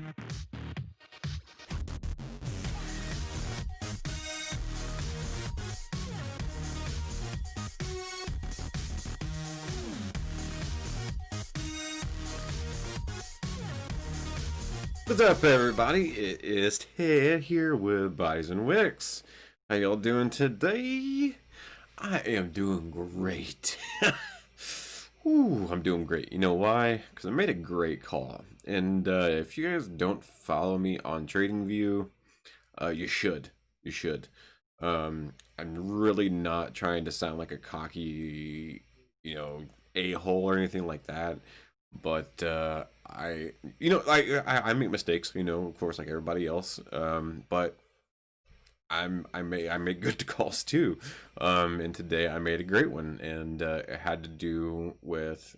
What's up, everybody? It is Ted here with Buys and Wicks. How y'all doing today? I am doing great. Ooh, I'm doing great. You know why? Because I made a great call. And if you guys don't follow me on Tradingview, you should. You should. I'm really not trying to sound like a cocky, a-hole or anything like that. But I make mistakes, of course, like everybody else. But I make good calls too. And today I made a great one, and it had to do with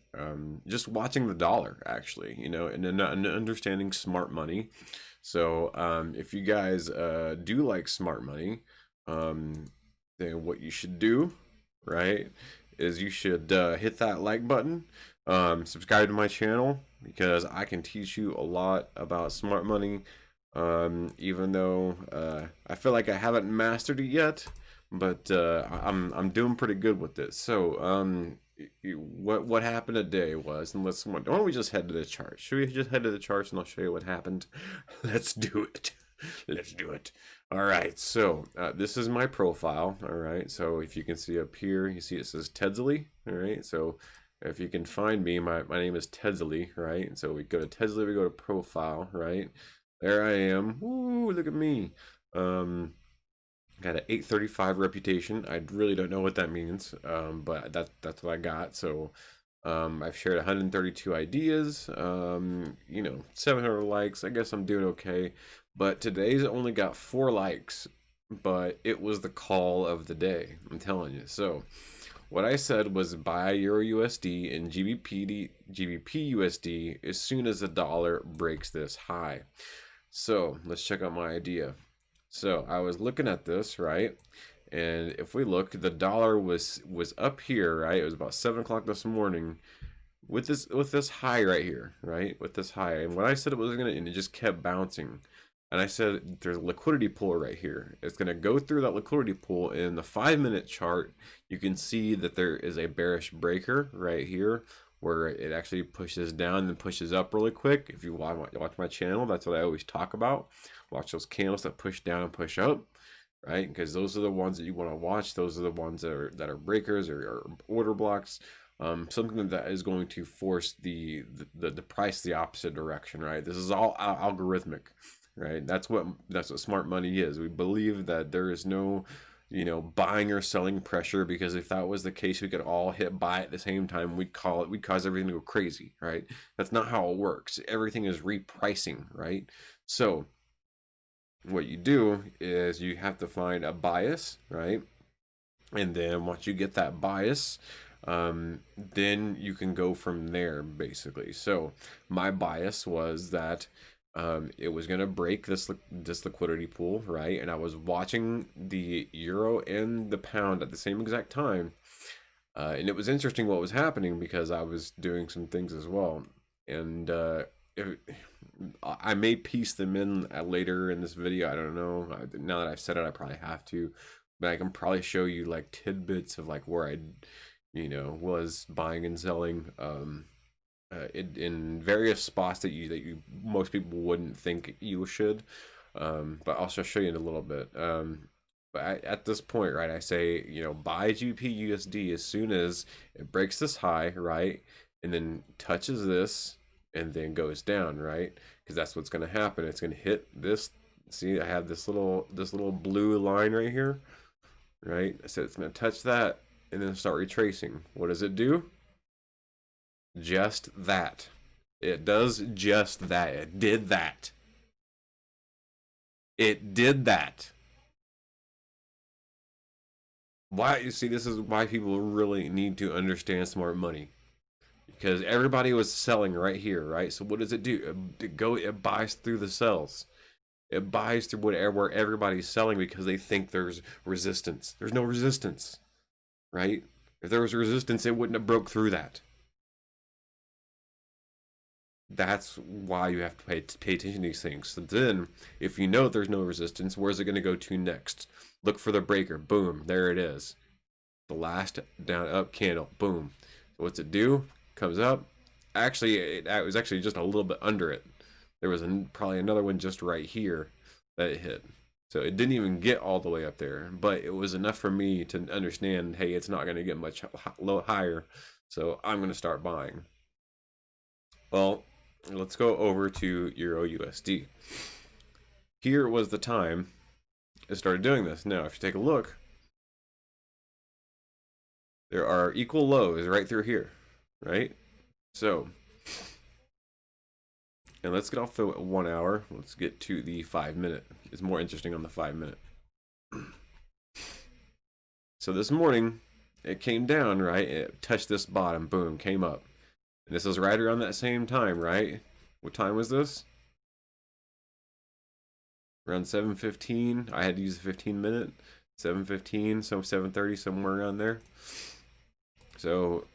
just watching the dollar, actually, and understanding smart money. So if you guys do like smart money, then what you should do, right, is you should hit that like button. Subscribe to my channel because I can teach you a lot about smart money, even though I feel like I haven't mastered it yet, but I'm doing pretty good with this. So what happened today was, and why don't we just head to the chart? Should we just head to the charts and I'll show you what happened? Let's do it. Let's do it. All right, so this is my profile. All right, so if you can see up here, you see it says Tedzily. All right, so if you can find me, my name is Tedzily, right? And so we go to Tedzily, we go to profile, right? There I am. Woo, look at me. Got an 835 reputation. I really don't know what that means, but that's what I got. So I've shared 132 ideas, 700 likes. I guess I'm doing okay. But today's only got 4 likes, but it was the call of the day, I'm telling you. So what I said was buy EURUSD and GBPUSD as soon as the dollar breaks this high. So let's check out my idea. So I was looking at this, right? And if we look, the dollar was up here, right? It was about 7 o'clock this morning with this high right here, right? With this high. And what I said it was gonna, and it just kept bouncing. And I said there's a liquidity pool right here. It's going to go through that liquidity pool. In the 5-minute chart, you can see that there is a bearish breaker right here where it actually pushes down and pushes up really quick. If you watch my channel, that's what I always talk about. Watch those candles that push down and push up, right? Because those are the ones that you want to watch. Those are the ones that are breakers or order blocks. Something that is going to force the price the opposite direction, right? This is all algorithmic. Right, that's what smart money is. We believe that there is no, buying or selling pressure, because if that was the case, we could all hit buy at the same time. We'd cause everything to go crazy, right? That's not how it works. Everything is repricing, right? So what you do is you have to find a bias, right? And then once you get that bias, then you can go from there, basically. So my bias was that it was going to break this liquidity pool, right? And I was watching the euro and the pound at the same exact time. And it was interesting what was happening because I was doing some things as well. And I may piece them in later in this video. I don't know. Now that I've said it, I probably have to. But I can probably show you like tidbits of like where I, was buying and selling. In various spots that you most people wouldn't think you should, but I'll just show you in a little bit. But at this point, right, I say, buy GBPUSD as soon as it breaks this high, right, and then touches this and then goes down, right, because that's what's going to happen. It's going to hit this. See, I have this little blue line right here, right? I said it's going to touch that and then start retracing. What does it do? Just that. It does just that. It did that. It did that. Why? You see, this is why people really need to understand smart money, because everybody was selling right here, right? So what does it do? It buys through the sells. It buys through where everybody's selling because they think there's resistance. There's no resistance, right? If there was resistance, it wouldn't have broke through that. That's why you have to pay attention to these things. So then, if you know there's no resistance, where's it going to go to next? Look for the breaker. Boom, there it is. The last down up candle. Boom. So what's it do? Comes up. Actually, it was actually just a little bit under it. There was probably another one just right here that it hit. So it didn't even get all the way up there, but it was enough for me to understand, hey, it's not going to get much higher, so I'm going to start buying. Well, let's go over to EURUSD. Here was the time it started doing this. Now, if you take a look, there are equal lows right through here, right? So, and let's get off the 1 hour. Let's get to the 5 minute. It's more interesting on the 5 minute. So this morning, it came down, right? It touched this bottom, boom, came up. And this was right around that same time, right? What time was this? Around 7:15. I had to use a 15 minute. 7:15, so 7:30, somewhere around there. So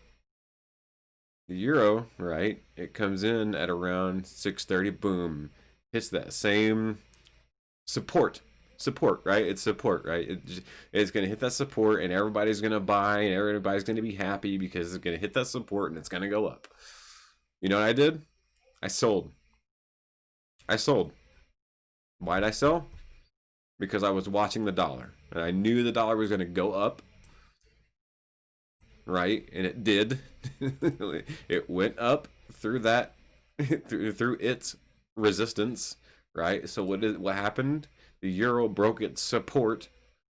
the euro, right? It comes in at around 6:30, boom, hits that same support, right? It's support, right? It's gonna hit that support, and everybody's gonna buy, and everybody's gonna be happy because it's gonna hit that support, and it's gonna go up. You know what I did? I sold. Why did I sell? Because I was watching the dollar, and I knew the dollar was gonna go up. Right, and it did. It went up through that, through its resistance, right? So what happened? The euro broke its support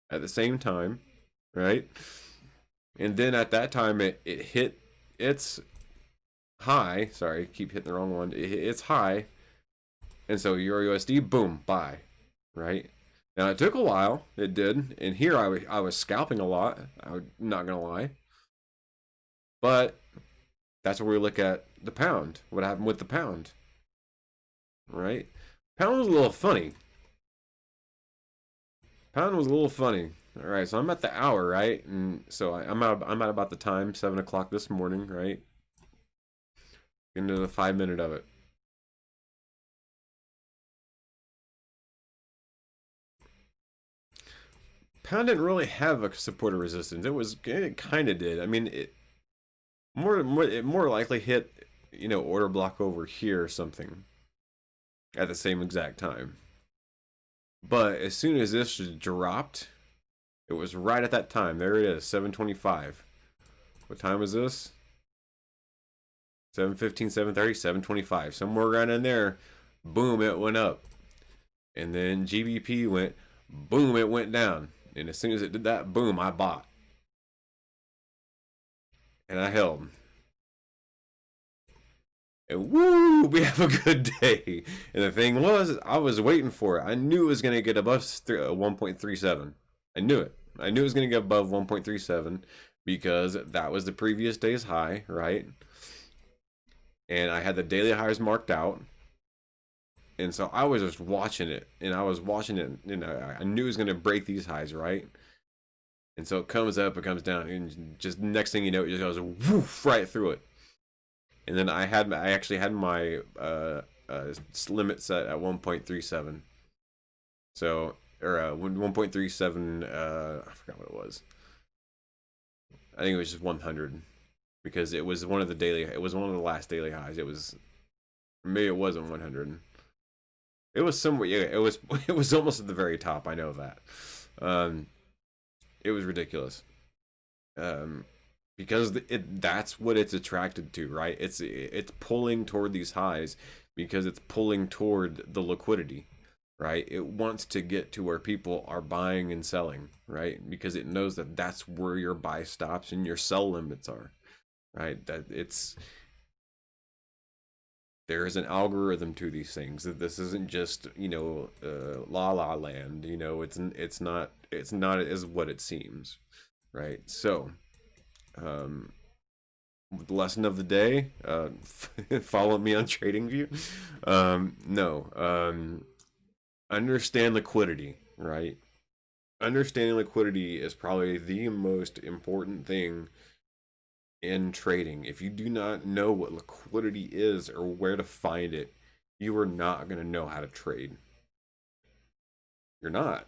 at the same time, right? And then at that time, it hit its high. Sorry, keep hitting the wrong one. It hit its high, and so EURUSD, boom, buy, right? Now it took a while. It did, and here I was scalping a lot. I'm not gonna lie. But that's where we look at the pound. What happened with the pound? Right? Pound was a little funny. All right, so I'm at the hour, right? And so I'm at about the time, 7 o'clock this morning, right? Into the 5 minute of it. Pound didn't really have a support or resistance. It kind of did. I mean, it more likely hit, order block over here or something at the same exact time. But as soon as this dropped, it was right at that time. There it is, 7:25. What time is this? 7:15, 7:30, 7:25. Somewhere around in there, boom, it went up. And then GBP went, boom, it went down. And as soon as it did that, boom, I bought. And I held. And woo, we have a good day. And the thing was, I was waiting for it. I knew it was going to get above 1.37. I knew it. I knew it was going to get above 1.37 because that was the previous day's high, right? And I had the daily highs marked out. And so I was just watching it. And I was watching it. And I knew it was going to break these highs, right? And so it comes up, it comes down. And just next thing you know, it just goes woof right through it. And then I actually had my limit set at 1.37. So, or 1.37, I forgot what it was. I think it was just 100 because it was one of the last daily highs. Maybe it wasn't 100. It was somewhere, yeah, it was almost at the very top. I know that. It was ridiculous. Because that's what it's attracted to, right? It's pulling toward these highs because it's pulling toward the liquidity, right? It wants to get to where people are buying and selling, right? Because it knows that that's where your buy stops and your sell limits are, right? There is an algorithm to these things. That this isn't just la la land. It's not as what it seems, right? So. The lesson of the day, follow me on TradingView. Understand liquidity, right? Understanding liquidity is probably the most important thing in trading. If you do not know what liquidity is or where to find it, you are not going to know how to trade. You're not.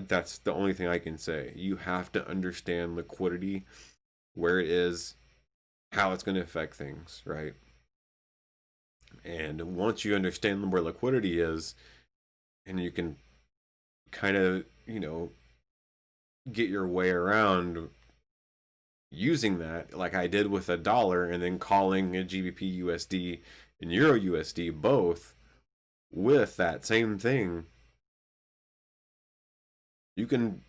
That's the only thing I can say. You have to understand liquidity, where it is, how it's going to affect things, right? And once you understand where liquidity is, and you can kind of, get your way around using that, like I did with a dollar, and then calling a GBP USD and Euro USD both with that same thing, you can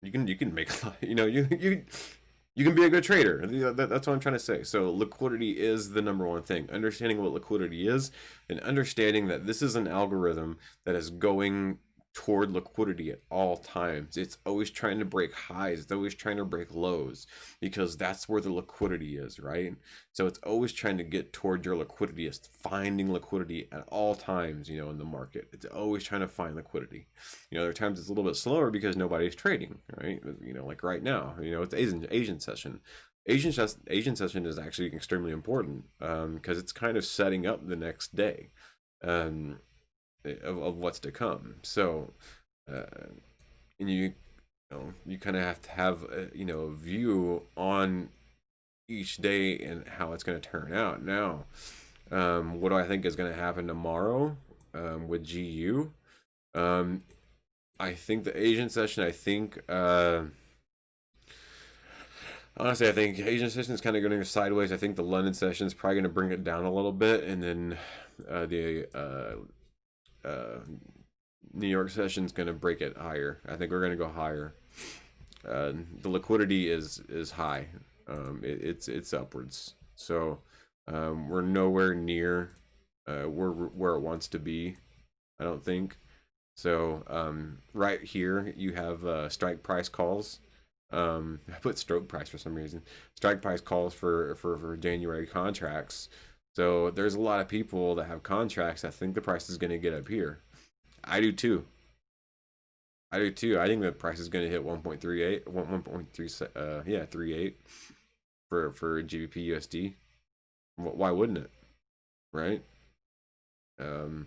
make a lot. You can be a good trader. That's what I'm trying to say. So liquidity is the number one thing. Understanding what liquidity is, and understanding that this is an algorithm that is going toward liquidity at all times. It's always trying to break highs. It's always trying to break lows, because that's where the liquidity is, right? So it's always trying to get toward your liquidity. It's finding liquidity at all times, in the market. It's always trying to find liquidity. There are times it's a little bit slower because nobody's trading, right? Like right now, it's Asian session. Asian session is actually extremely important, because it's kind of setting up the next day. Of what's to come. So, and you kind of have to have a view on each day and how it's going to turn out. Now, what do I think is going to happen tomorrow with GU? I think the Asian session. Honestly, I think Asian session is kind of going sideways. I think the London session is probably going to bring it down a little bit, and then the New York session is going to break it higher. I think we're going to go higher. The liquidity is high. It's upwards. So we're nowhere near where it wants to be, I don't think. So right here you have strike price calls. I put stroke price for some reason. Strike price calls for January contracts. So there's a lot of people that have contracts that think the price is going to get up here. I do too. I think the price is going to hit 1.38, 1.3, 38 for GBP USD. Why wouldn't it? Right? And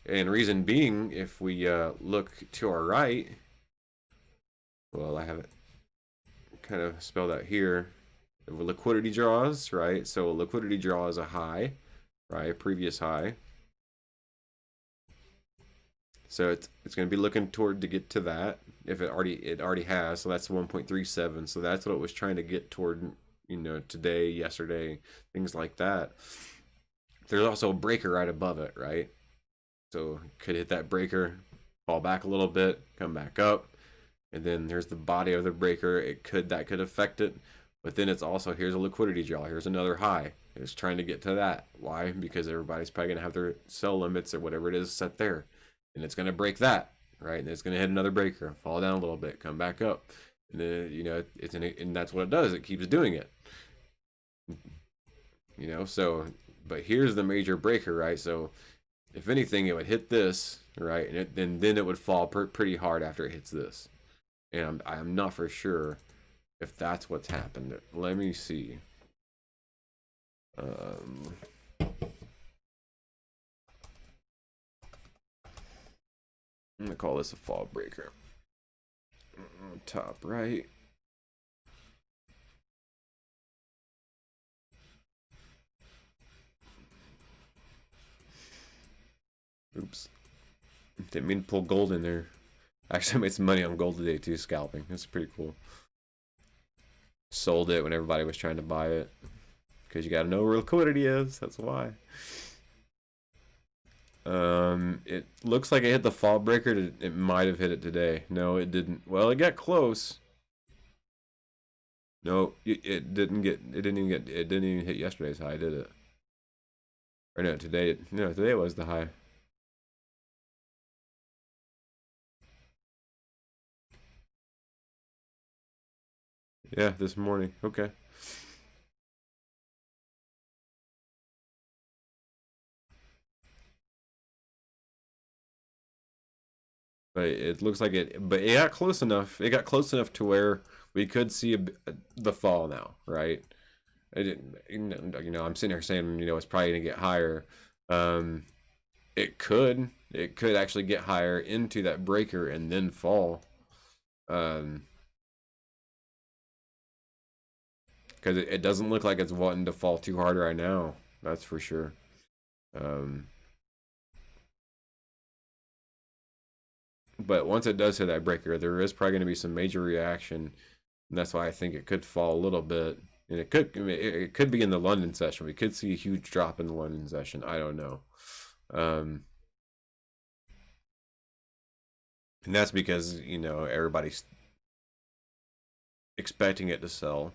reason being, if we look to our right, well, I have it kind of spelled out here. Liquidity draws, right? So liquidity draw is a high, right? Previous high. So it's going to be looking toward to get to that. If it already has, so that's 1.37. So that's what it was trying to get toward, today, yesterday, things like that. There's also a breaker right above it, right? So could hit that breaker, fall back a little bit, come back up, and then there's the body of the breaker. That could affect it. But then it's also, here's a liquidity draw. Here's another high. It's trying to get to that. Why? Because everybody's probably going to have their sell limits or whatever it is set there. And it's going to break that, right? And it's going to hit another breaker, fall down a little bit, come back up. And then, and that's what it does. It keeps doing it. So, but here's the major breaker, right? So if anything, it would hit this, right? And then it would fall pretty hard after it hits this. And I'm not for sure if that's what's happened. Let me see. I'm gonna call this a fall breaker. Top right. Oops. Didn't mean to pull gold in there. Actually, I made some money on gold today too, scalping. That's pretty cool. Sold it when everybody was trying to buy it. Because you gotta know where liquidity is. That's why. It looks like it hit the fall breaker. It might have hit it today. No, it didn't. Well, it got close. No, it didn't even hit yesterday's high, did it? Or no, today was the high. Yeah, this morning. Okay. But it looks like but it got close enough. It got close enough to where We could see the fall now, right? I didn't, I'm sitting here saying, it's probably gonna get higher. It could actually get higher into that breaker and then fall. Because it doesn't look like it's wanting to fall too hard right now. That's for sure. But once it does hit that breaker, there is probably going to be some major reaction, and that's why I think it could fall a little bit. And it could be in the London session. We could see a huge drop in the London session. I don't know. And that's because, everybody's expecting it to sell.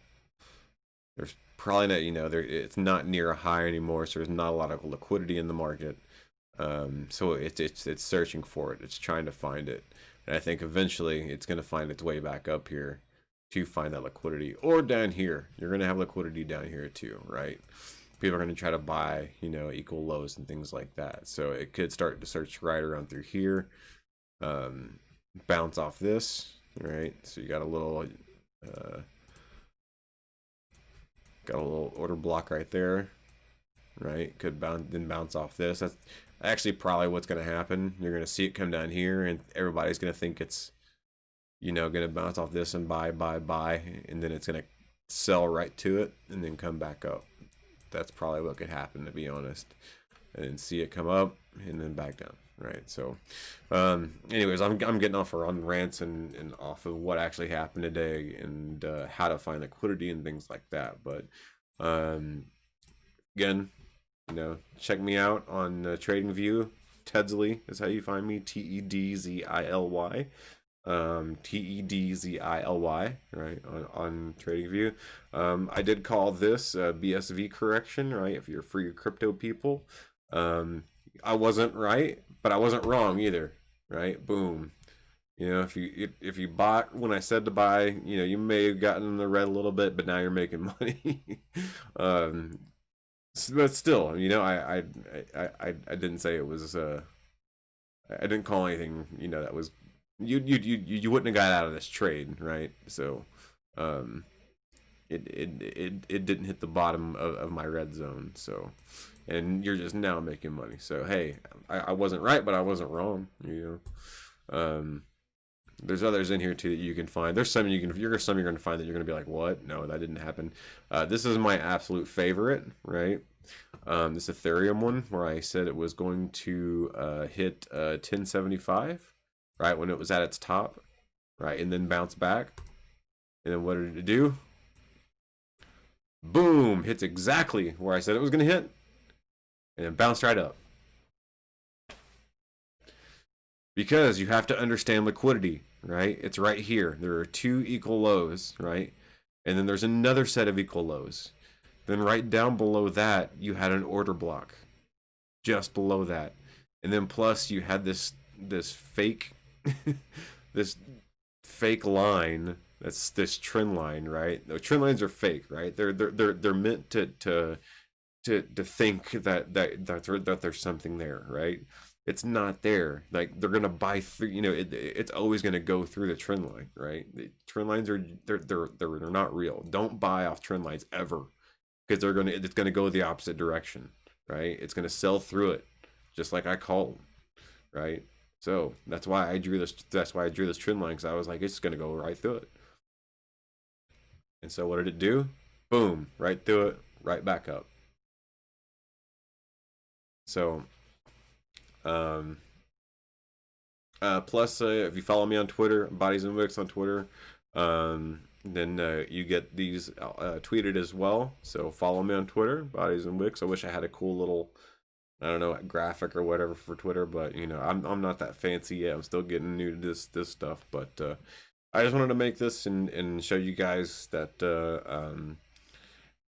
There's probably not, it's not near a high anymore, so there's not a lot of liquidity in the market. So it's searching for it. It's trying to find it. And I think eventually it's going to find its way back up here to find that liquidity. Or down here. You're going to have liquidity down here too, right? People are going to try to buy, equal lows and things like that. So it could start to search right around through here. Bounce off this, right? So you got a little order block right there, right? Could bounce off this. That's actually probably what's going to happen. You're going to see it come down here, and everybody's going to think it's, going to bounce off this and buy, and then it's going to sell right to it and then come back up. That's probably what could happen, to be honest. And then see it come up and then back down, right? So, anyways, I'm getting off on rants and off of what actually happened today and how to find liquidity and things like that. But again, check me out on Tradingview. Tedzily is how you find me. Tedzily. Tedzily, right, on TradingView. I did call this BSV correction, right? If you're free crypto people, I wasn't right, but I wasn't wrong either, right? Boom. If you bought when I said to buy, you may have gotten in the red a little bit, but now you're making money. But still, I didn't say it was. I didn't call anything, that was. You wouldn't have got out of this trade, right? So, it didn't hit the bottom of my red zone. So, and you're just now making money. So hey, I wasn't right, but I wasn't wrong. There's others in here too that you can find. There's some you're going to find that you're going to be like, what? No, that didn't happen. This is my absolute favorite, right? This Ethereum one where I said it was going to hit 1075, right, when it was at its top, right, and then bounce back. And then what did it do? Boom! Hits exactly where I said it was going to hit, and then bounced right up. Because you have to understand liquidity, right? It's right here. There are two equal lows, right? And then there's another set of equal lows. Then right down below that, you had an order block. Just below that. And then plus you had this fake this fake line. That's this trend line, right? The trend lines are fake, right? They're meant to think that there's something there, right? It's not there. Like they're gonna buy through. It's always gonna go through the trend line, right? The trend lines are they're not real. Don't buy off trend lines ever, because it's gonna go the opposite direction, right? It's gonna sell through it, just like I called, right? So that's why I drew this. That's why I drew this trend line, because I was like, it's gonna go right through it. And so what did it do? Boom, right through it, right back up. So. Plus, if you follow me on Twitter, Bodies and Wicks on Twitter, then you get these tweeted as well. So follow me on Twitter, Bodies and Wicks. I wish I had a cool little, I don't know, graphic or whatever for Twitter, but I'm not that fancy yet. I'm still getting new to this stuff, but I just wanted to make this and show you guys that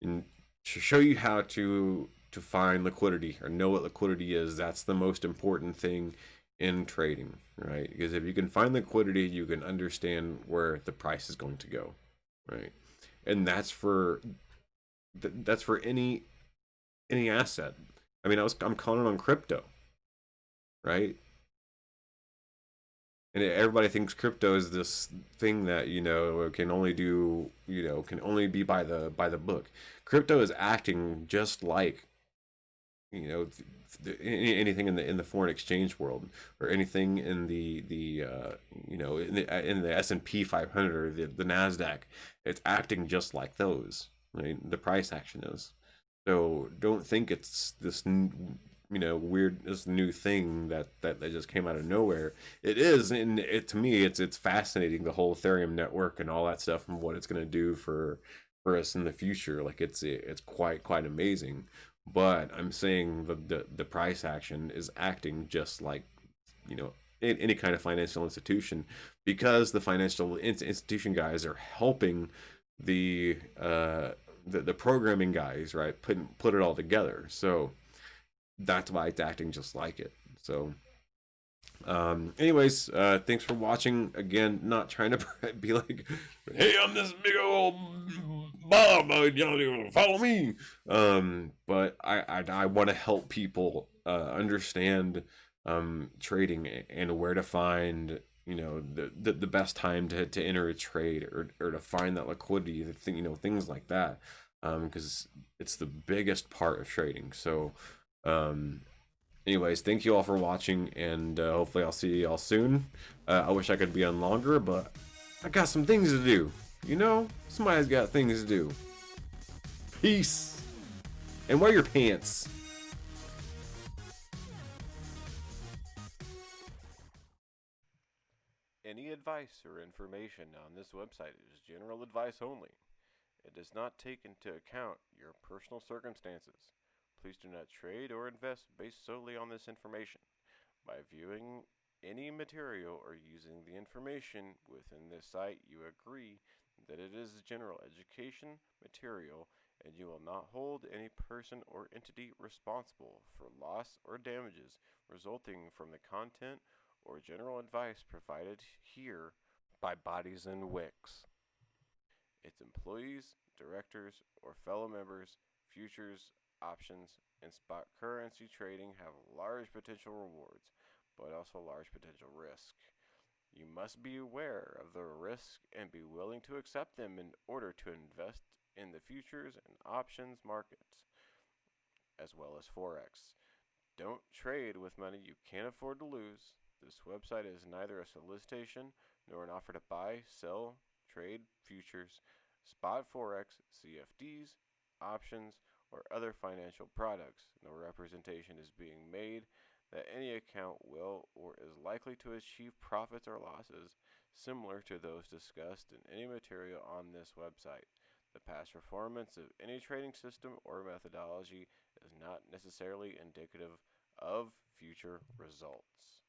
and show you how to find liquidity or know what liquidity is. That's the most important thing in trading, right? Because if you can find liquidity, you can understand where the price is going to go, right? And that's for any asset. I mean, I'm calling it on crypto, right? And everybody thinks crypto is this thing that, can only do, can only be by the book. Crypto is acting just like, anything in the foreign exchange world, or anything in the S&P 500, or the Nasdaq. It's acting just like those, right? The price action is. So don't think it's this weird, this new thing that just came out of nowhere. It is, and to me, it's fascinating, the whole Ethereum network and all that stuff, and what it's going to do for us in the future. Like, it's quite amazing. But I'm saying the price action is acting just like, any kind of financial institution, because the financial institution guys are helping the the programming guys, right, put it all together. So that's why it's acting just like it. So anyways, thanks for watching. Again, not trying to be like, hey, I'm this big old Bob, follow me. But I want to help people understand trading, and where to find, the best time to enter a trade, or to find that liquidity, the thing, things like that, because it's the biggest part of trading. So anyways, thank you all for watching, and hopefully I'll see y'all soon. I wish I could be on longer, but I got some things to do. Somebody's got things to do. Peace, and wear your pants. Any advice or information on this website is general advice only. It does not take into account your personal circumstances. Please do not trade or invest based solely on this information. By viewing any material or using the information within this site, you agree that it is general education material, and you will not hold any person or entity responsible for loss or damages resulting from the content or general advice provided here by Bodies and Wicks, its employees, directors, or fellow members. Futures, options, and spot currency trading have large potential rewards, but also large potential risk. You must be aware of the risk and be willing to accept them in order to invest in the futures and options markets, as well as Forex. Don't trade with money you can't afford to lose. This website is neither a solicitation nor an offer to buy, sell, trade futures, spot Forex, CFDs, options, or other financial products. No representation is being made that any account will or is likely to achieve profits or losses similar to those discussed in any material on this website. The past performance of any trading system or methodology is not necessarily indicative of future results.